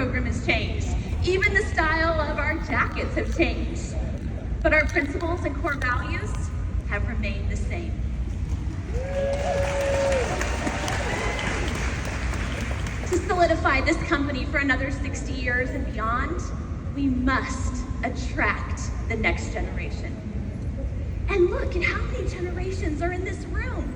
program has changed. Even the style of our jackets have changed. But our principles and core values have remained the same. To solidify this company for another 60 years and beyond, we must attract the next generation. And look at how many generations are in this room.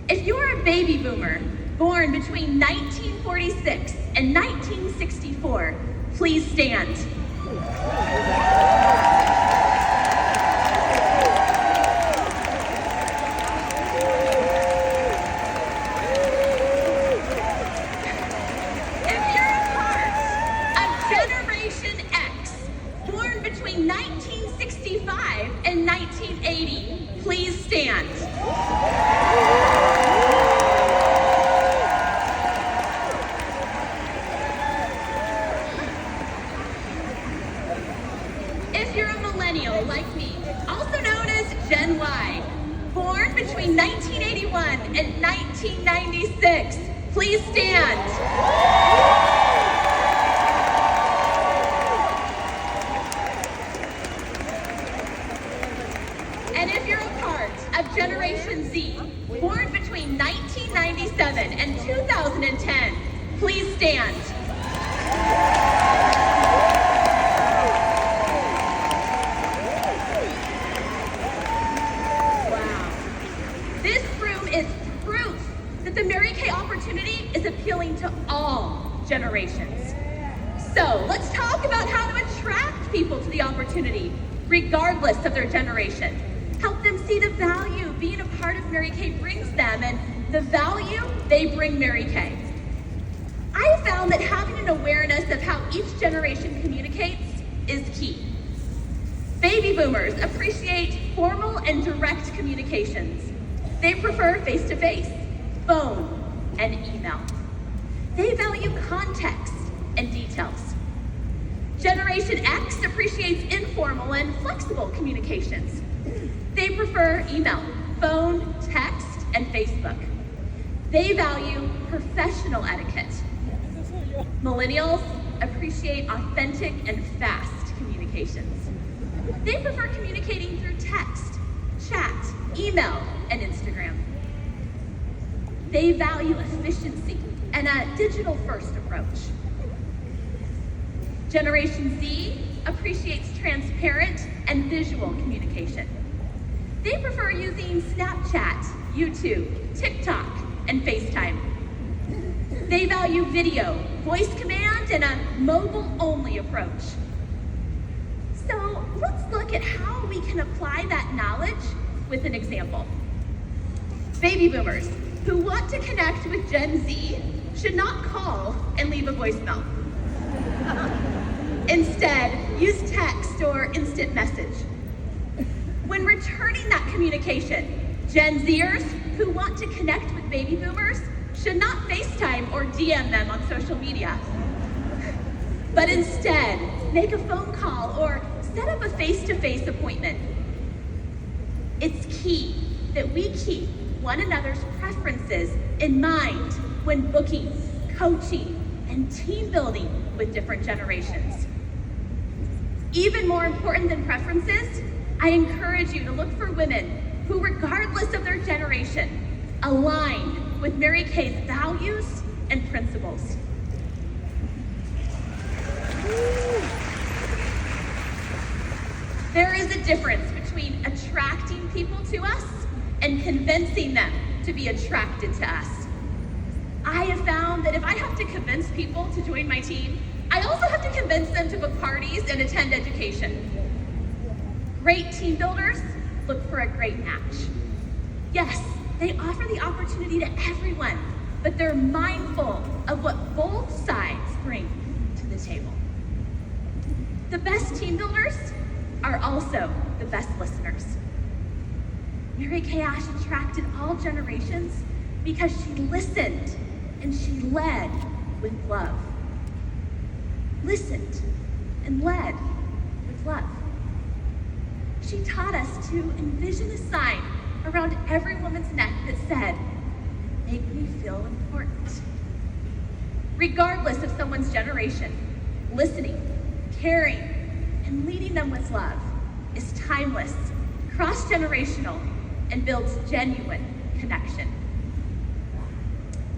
If you're a baby boomer born between 1946 and 1964, please stand. If you're a part of Generation X, born between 1965 and 1980, please stand. If you're a millennial like me, also known as Gen Y, born between 1981 and 1996, please stand. And if you're a part of Generation Z, born between 1997 and 2010, please stand. This room is proof that the Mary Kay opportunity is appealing to all generations. So let's talk about how to attract people to the opportunity, regardless of their generation. Help them see the value being a part of Mary Kay brings them and the value they bring Mary Kay. I have found that having an awareness of how each generation communicates is key. Baby boomers appreciate formal and direct communications. They prefer face-to-face, phone, and email. They value context and details. Generation X appreciates informal and flexible communications. They prefer email, phone, text, and Facebook. They value professional etiquette. Millennials appreciate authentic and fast communications. They prefer communicating through text, chat, email, and Instagram. They value efficiency and a digital-first approach. Generation Z appreciates transparent and visual communication. They prefer using Snapchat, YouTube, TikTok, and FaceTime. They value video, voice command, and a mobile-only approach. So let's look at how we can apply that knowledge with an example. Baby boomers who want to connect with Gen Z should not call and leave a voicemail. Instead, use text or instant message. When returning that communication, Gen Zers who want to connect with baby boomers should not FaceTime or DM them on social media, but instead make a phone call or set up a face-to-face appointment. It's key that we keep one another's preferences in mind when booking, coaching, and team building with different generations. Even more important than preferences, I encourage you to look for women who, regardless of their generation, align with Mary Kay's values and principles. There is a difference between attracting people to us and convincing them to be attracted to us. I have found that if I have to convince people to join my team, I also have to convince them to book parties and attend education. Great team builders look for a great match. Yes, they offer the opportunity to everyone, but they're mindful of what both sides bring to the table. The best team builders are also the best listeners. Mary Kay Ash attracted all generations because she listened and she led with love. Listened and led with love. She taught us to envision a sign around every woman's neck that said, "Make me feel important." regardless of someone's generation. Listening, caring, and leading them with love is timeless, cross-generational, and builds genuine connection.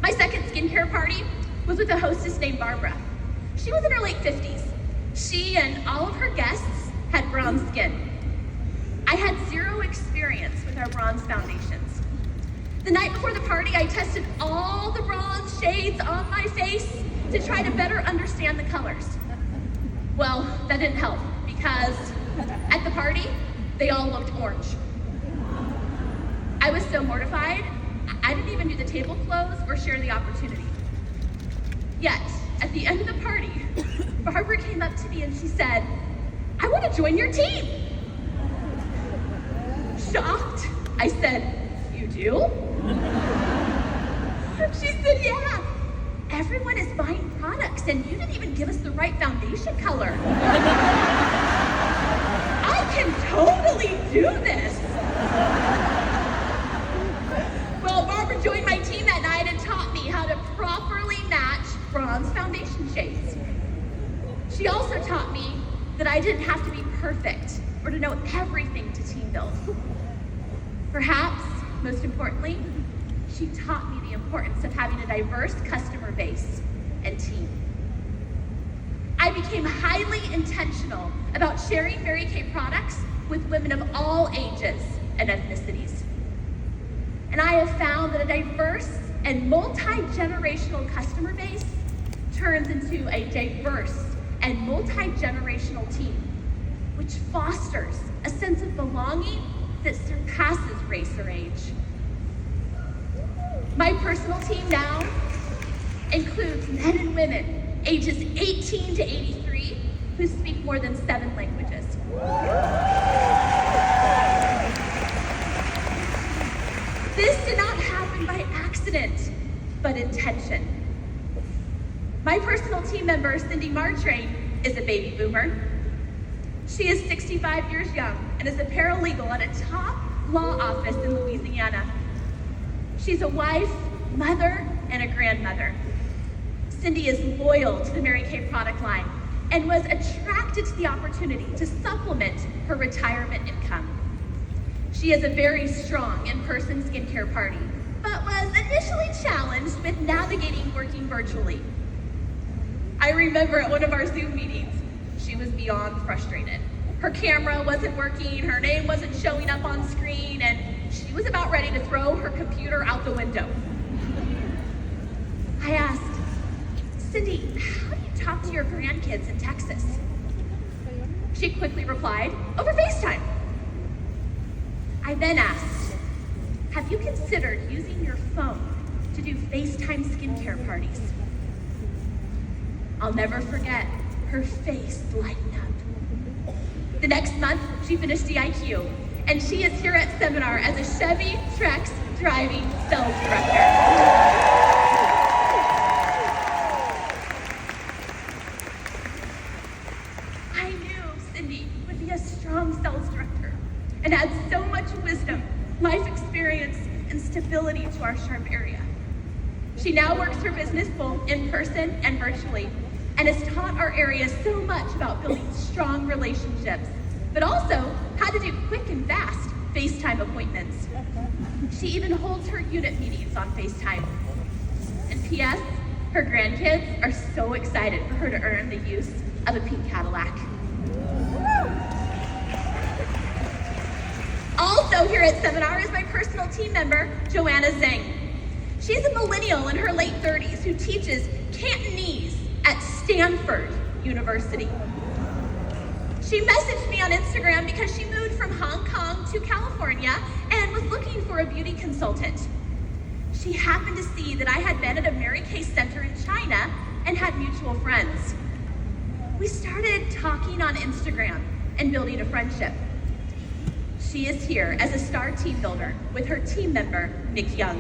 My second skincare party was with a hostess named Barbara. She was in her late 50s. She and all of her guests had bronze skin. I had zero experience with our bronze foundations. The night before the party, I tested all the bronze shades on my face to try to better understand the colors. Well, that didn't help because at the party, they all looked orange. I was so mortified, I didn't even do the tablecloths or share the opportunity. Yet, at the end of the party, Barbara came up to me and she said, "I want to join your team." Shocked, I said, "You do?" She said, "Yeah. Everyone is buying products and you didn't even give us the right foundation color." I can totally do this. Well, Barbara joined my team that night and taught me how to properly match bronze foundation shades. She also taught me that I didn't have to be perfect or to know everything to team build. Perhaps, most importantly, she taught me the importance of having a diverse customer base and team. I became highly intentional about sharing Mary Kay products with women of all ages and ethnicities. And I have found that a diverse and multi-generational customer base turns into a diverse and multi-generational team, which fosters a sense of belonging that surpasses race or age. My personal team now includes men and women ages 18 to 83 who speak more than 7 languages. This did not happen by accident, but intention. My personal team member, Cindy Martrain, is a baby boomer. She is 65 years young and is a paralegal at a top law office in Louisiana. She's a wife, mother, and a grandmother. Cindy is loyal to the Mary Kay product line and was attracted to the opportunity to supplement her retirement income. She has a very strong in-person skincare party, but was initially challenged with navigating working virtually. I remember at one of our Zoom meetings, she was beyond frustrated. Her camera wasn't working, her name wasn't showing up on screen, and she was about ready to throw her computer out the window. I asked, "Cindy, how do you talk to your grandkids in Texas?" She quickly replied, "Over FaceTime." I then asked, "Have you considered using your phone to do FaceTime skincare parties?" I'll never forget her face lighten up. The next month, she finished DIQ, and she is here at seminar as a Chevy Trax driving sales director. I knew Cindy would be a strong sales director and add so much wisdom, life experience, and stability to our Sharpe area. She now works her business both in person and virtually, and has taught our area so much about building strong relationships, but also how to do quick and fast FaceTime appointments. She even holds her unit meetings on FaceTime. And P.S., her grandkids are so excited for her to earn the use of a pink Cadillac. Also here at seminar is my personal team member, Joanna Zhang. She's a millennial in her late 30s who teaches Cantonese at Stanford University. She messaged me on Instagram because she moved from Hong Kong to California and was looking for a beauty consultant. She happened to see that I had been at a Mary Kay center in China and had mutual friends. We started talking on Instagram and building a friendship. She is here as a star team builder with her team member, Nick Young.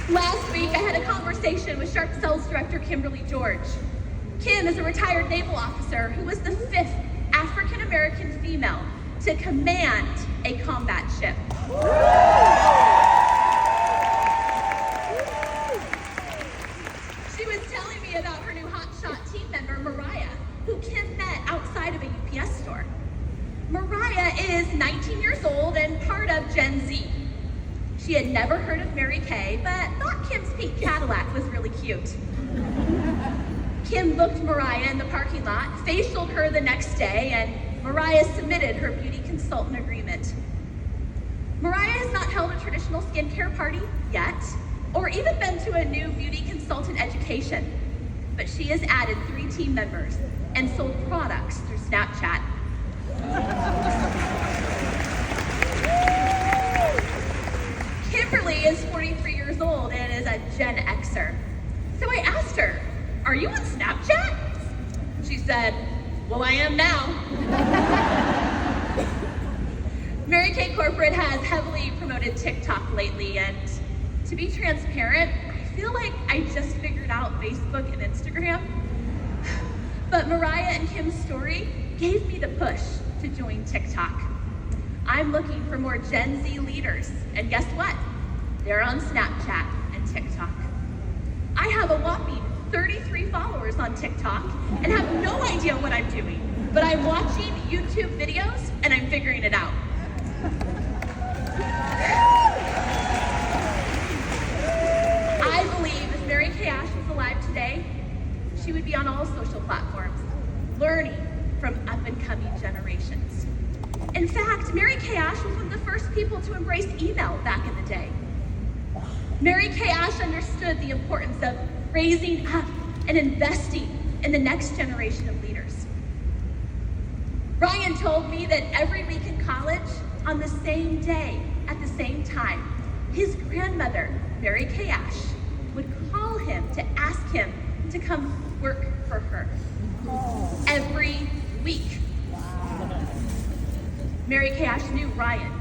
Last week, I had a conversation with Sharpe Sales Director Kimberly George. Kim is a retired naval officer who was the 5th African-American female to command a combat ship. is 19 years old and part of Gen Z. She had never heard of Mary Kay, but thought Kim's pink Cadillac was really cute. Kim booked Mariah in the parking lot, facialed her the next day, and Mariah submitted her beauty consultant agreement. Mariah has not held a traditional skincare party yet, or even been to a new beauty consultant education, but she has added 3 team members and sold products through Snapchat. Kimberly is 43 years old and is a Gen Xer. So I asked her, "Are you on Snapchat?" She said, "Well, I am now." Mary Kay Corporate has heavily promoted TikTok lately, and to be transparent, I feel like I just figured out Facebook and Instagram. But Mariah and Kim's story gave me the push to join TikTok. I'm looking for more Gen Z leaders, and guess what? They're on Snapchat and TikTok. I have a whopping 33 followers on TikTok and have no idea what I'm doing, but I'm watching YouTube videos and I'm figuring it out. I believe if Mary Kay Ash was alive today, she would be on all social platforms, learning from up-and-coming generations. In fact, Mary Kay Ash was one of the first people to embrace email back in the day. Mary Kay Ash understood the importance of raising up and investing in the next generation of leaders. Ryan told me that every week in college, on the same day, at the same time, his grandmother, Mary Kay Ash, would call him to ask him to come work for her. Every week. Mary Kay Ash knew Ryan,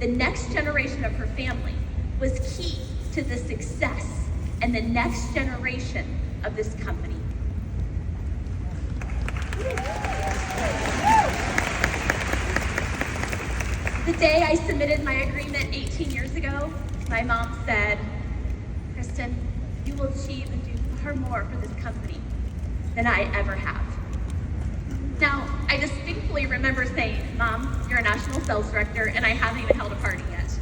the next generation of her family, was key to the success and the next generation of this company. The day I submitted my agreement 18 years ago, my mom said, "Kristin, you will achieve and do far more for this company than I ever have." Now, I distinctly remember saying, "Mom, you're a national sales director and I haven't even held a party yet."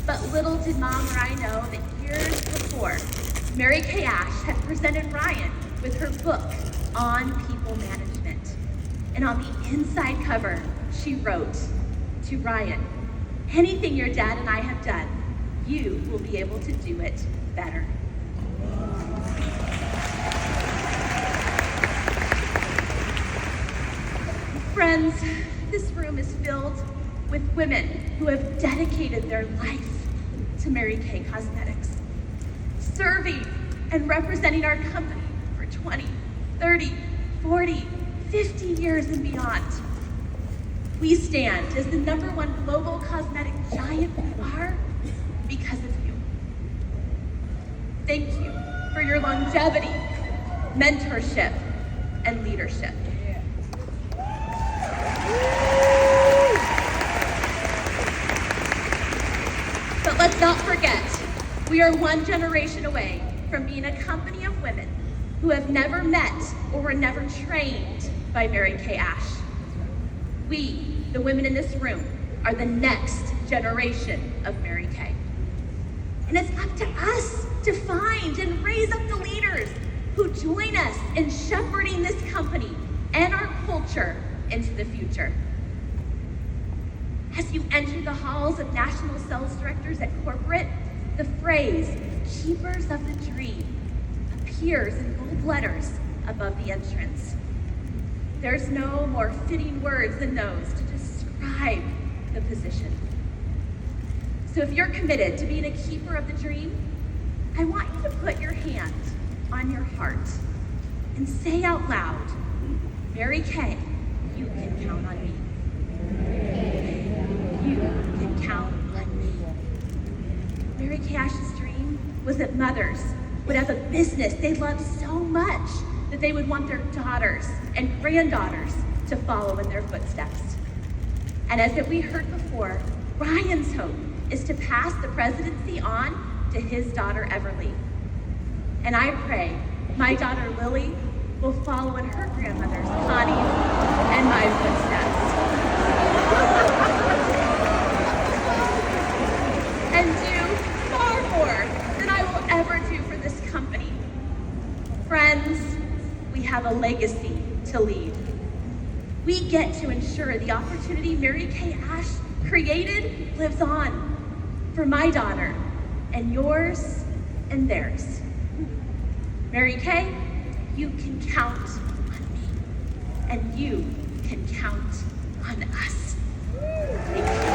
But little did Mom or I know that years before, Mary Kay Ash had presented Ryan with her book on people management. And on the inside cover, she wrote, "To Ryan, anything your dad and I have done, you will be able to do it better." Friends, this room is filled with women who have dedicated their life to Mary Kay Cosmetics, serving and representing our company for 20, 30, 40, 50 years and beyond. We stand as the #1 global cosmetic giant we are because of you. Thank you for your longevity, mentorship, and leadership. But let's not forget, we are one generation away from being a company of women who have never met or were never trained by Mary Kay Ash. We, the women in this room, are the next generation of Mary Kay. And it's up to us to find and raise up the leaders who join us in shepherding this company and our culture into the future. As you enter the halls of national sales directors at corporate, the phrase, "Keepers of the Dream," appears in bold letters above the entrance. There's no more fitting words than those to describe the position. So if you're committed to being a keeper of the dream, I want you to put your hand on your heart and say out loud, "Mary Kay, you can count on me. You can count on me." Mary Kay Ash's dream was that mothers would have a business they loved so much that they would want their daughters and granddaughters to follow in their footsteps. And as we heard before, Ryan's hope is to pass the presidency on to his daughter Everly. And I pray my daughter Lily will follow in her grandmother's, Connie's, and my footsteps. friends, we have a legacy to leave. We get to ensure the opportunity Mary Kay Ash created lives on for my daughter and yours and theirs. Mary Kay, you can count on me, and you can count on us. Thank you.